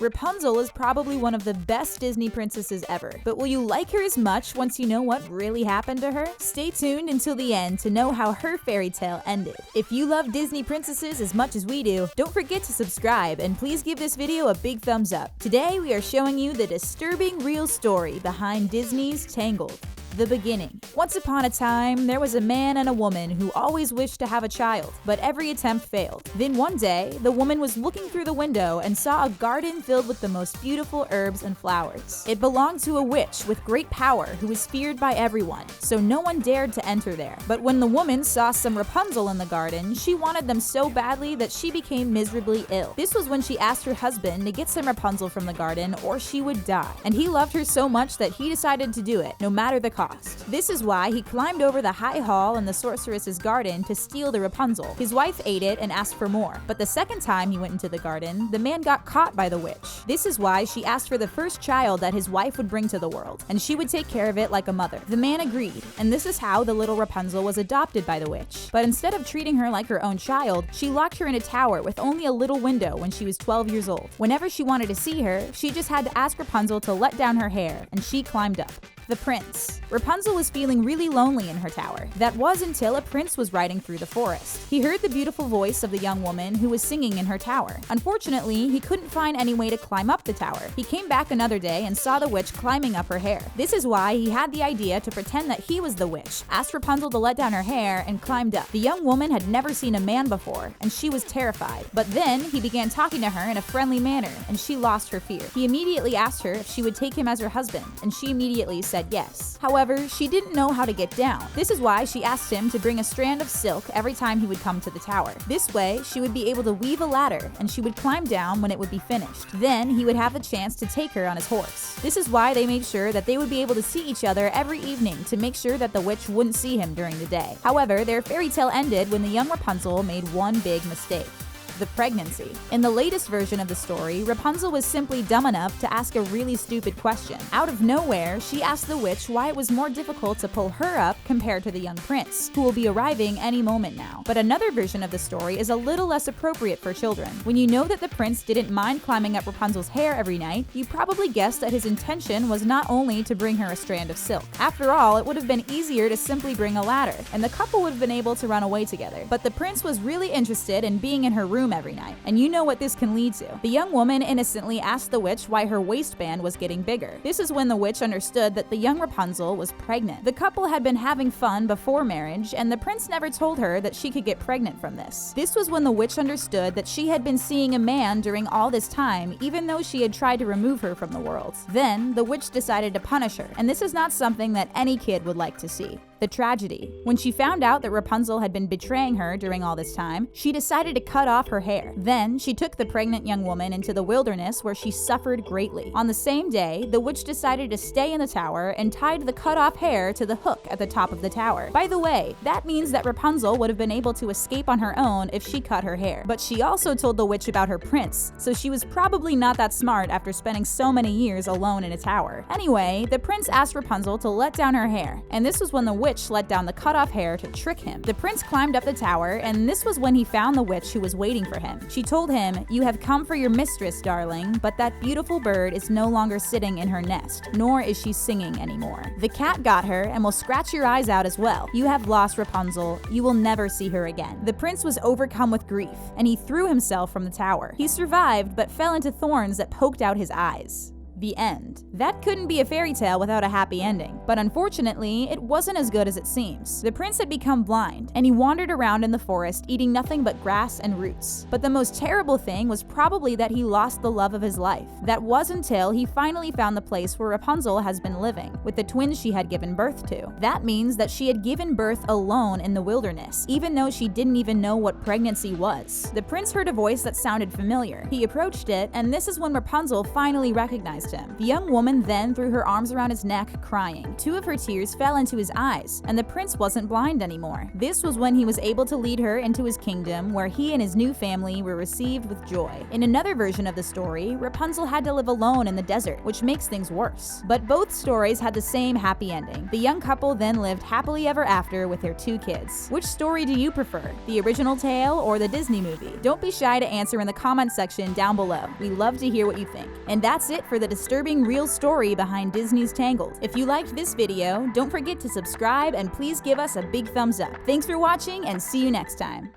Rapunzel is probably one of the best Disney princesses ever, but will you like her as much once you know what really happened to her? Stay tuned until the end to know how her fairy tale ended. If you love Disney princesses as much as we do, don't forget to subscribe and please give this video a big thumbs up. Today we are showing you the disturbing real story behind Disney's Tangled. The beginning. Once upon a time, there was a man and a woman who always wished to have a child, but every attempt failed. Then one day, the woman was looking through the window and saw a garden filled with the most beautiful herbs and flowers. It belonged to a witch with great power who was feared by everyone, so no one dared to enter there. But when the woman saw some Rapunzel in the garden, she wanted them so badly that she became miserably ill. This was when she asked her husband to get some Rapunzel from the garden or she would die. And he loved her so much that he decided to do it, no matter the cost. This is why he climbed over the high hall in the sorceress's garden to steal the Rapunzel. His wife ate it and asked for more, but the second time he went into the garden, the man got caught by the witch. This is why she asked for the first child that his wife would bring to the world, and she would take care of it like a mother. The man agreed, and this is how the little Rapunzel was adopted by the witch. But instead of treating her like her own child, she locked her in a tower with only a little window when she was 12 years old. Whenever she wanted to see her, she just had to ask Rapunzel to let down her hair, and she climbed up. The prince. Rapunzel was feeling really lonely in her tower. That was until a prince was riding through the forest. He heard the beautiful voice of the young woman who was singing in her tower. Unfortunately, he couldn't find any way to climb up the tower. He came back another day and saw the witch climbing up her hair. This is why he had the idea to pretend that he was the witch, asked Rapunzel to let down her hair, and climbed up. The young woman had never seen a man before, and she was terrified. But then he began talking to her in a friendly manner, and she lost her fear. He immediately asked her if she would take him as her husband, and she immediately said yes. However, she didn't know how to get down. This is why she asked him to bring a strand of silk every time he would come to the tower. This way, she would be able to weave a ladder, and she would climb down when it would be finished. Then he would have the chance to take her on his horse. This is why they made sure that they would be able to see each other every evening to make sure that the witch wouldn't see him during the day. However, their fairy tale ended when the young Rapunzel made one big mistake. The pregnancy. In the latest version of the story, Rapunzel was simply dumb enough to ask a really stupid question. Out of nowhere, she asked the witch why it was more difficult to pull her up compared to the young prince, who will be arriving any moment now. But another version of the story is a little less appropriate for children. When you know that the prince didn't mind climbing up Rapunzel's hair every night, you probably guessed that his intention was not only to bring her a strand of silk. After all, it would have been easier to simply bring a ladder, and the couple would have been able to run away together. But the prince was really interested in being in her room every night, and you know what this can lead to. The young woman innocently asked the witch why her waistband was getting bigger. This is when the witch understood that the young Rapunzel was pregnant. The couple had been having fun before marriage, and the prince never told her that she could get pregnant from this. This was when the witch understood that she had been seeing a man during all this time, even though she had tried to remove her from the world. Then, the witch decided to punish her, and this is not something that any kid would like to see. The tragedy. When she found out that Rapunzel had been betraying her during all this time, she decided to cut off her hair. Then, she took the pregnant young woman into the wilderness where she suffered greatly. On the same day, the witch decided to stay in the tower and tied the cut off hair to the hook at the top of the tower. By the way, that means that Rapunzel would have been able to escape on her own if she cut her hair. But she also told the witch about her prince, so she was probably not that smart after spending so many years alone in a tower. Anyway, the prince asked Rapunzel to let down her hair, and this was when the witch let down the cut-off hair to trick him. The prince climbed up the tower, and this was when he found the witch who was waiting for him. She told him, "You have come for your mistress, darling, but that beautiful bird is no longer sitting in her nest, nor is she singing anymore. The cat got her and will scratch your eyes out as well. You have lost Rapunzel. You will never see her again." The prince was overcome with grief, and he threw himself from the tower. He survived, but fell into thorns that poked out his eyes. The end. That couldn't be a fairy tale without a happy ending, but unfortunately, it wasn't as good as it seems. The prince had become blind, and he wandered around in the forest eating nothing but grass and roots. But the most terrible thing was probably that he lost the love of his life. That was until he finally found the place where Rapunzel has been living, with the twins she had given birth to. That means that she had given birth alone in the wilderness, even though she didn't even know what pregnancy was. The prince heard a voice that sounded familiar. He approached it, and this is when Rapunzel finally recognized kissed him. The young woman then threw her arms around his neck, crying. 2 of her tears fell into his eyes, and the prince wasn't blind anymore. This was when he was able to lead her into his kingdom, where he and his new family were received with joy. In another version of the story, Rapunzel had to live alone in the desert, which makes things worse. But both stories had the same happy ending. The young couple then lived happily ever after with their 2 kids. Which story do you prefer, the original tale or the Disney movie? Don't be shy to answer in the comment section down below. We love to hear what you think. And that's it for the disturbing real story behind Disney's Tangled. If you liked this video, don't forget to subscribe and please give us a big thumbs up. Thanks for watching and see you next time.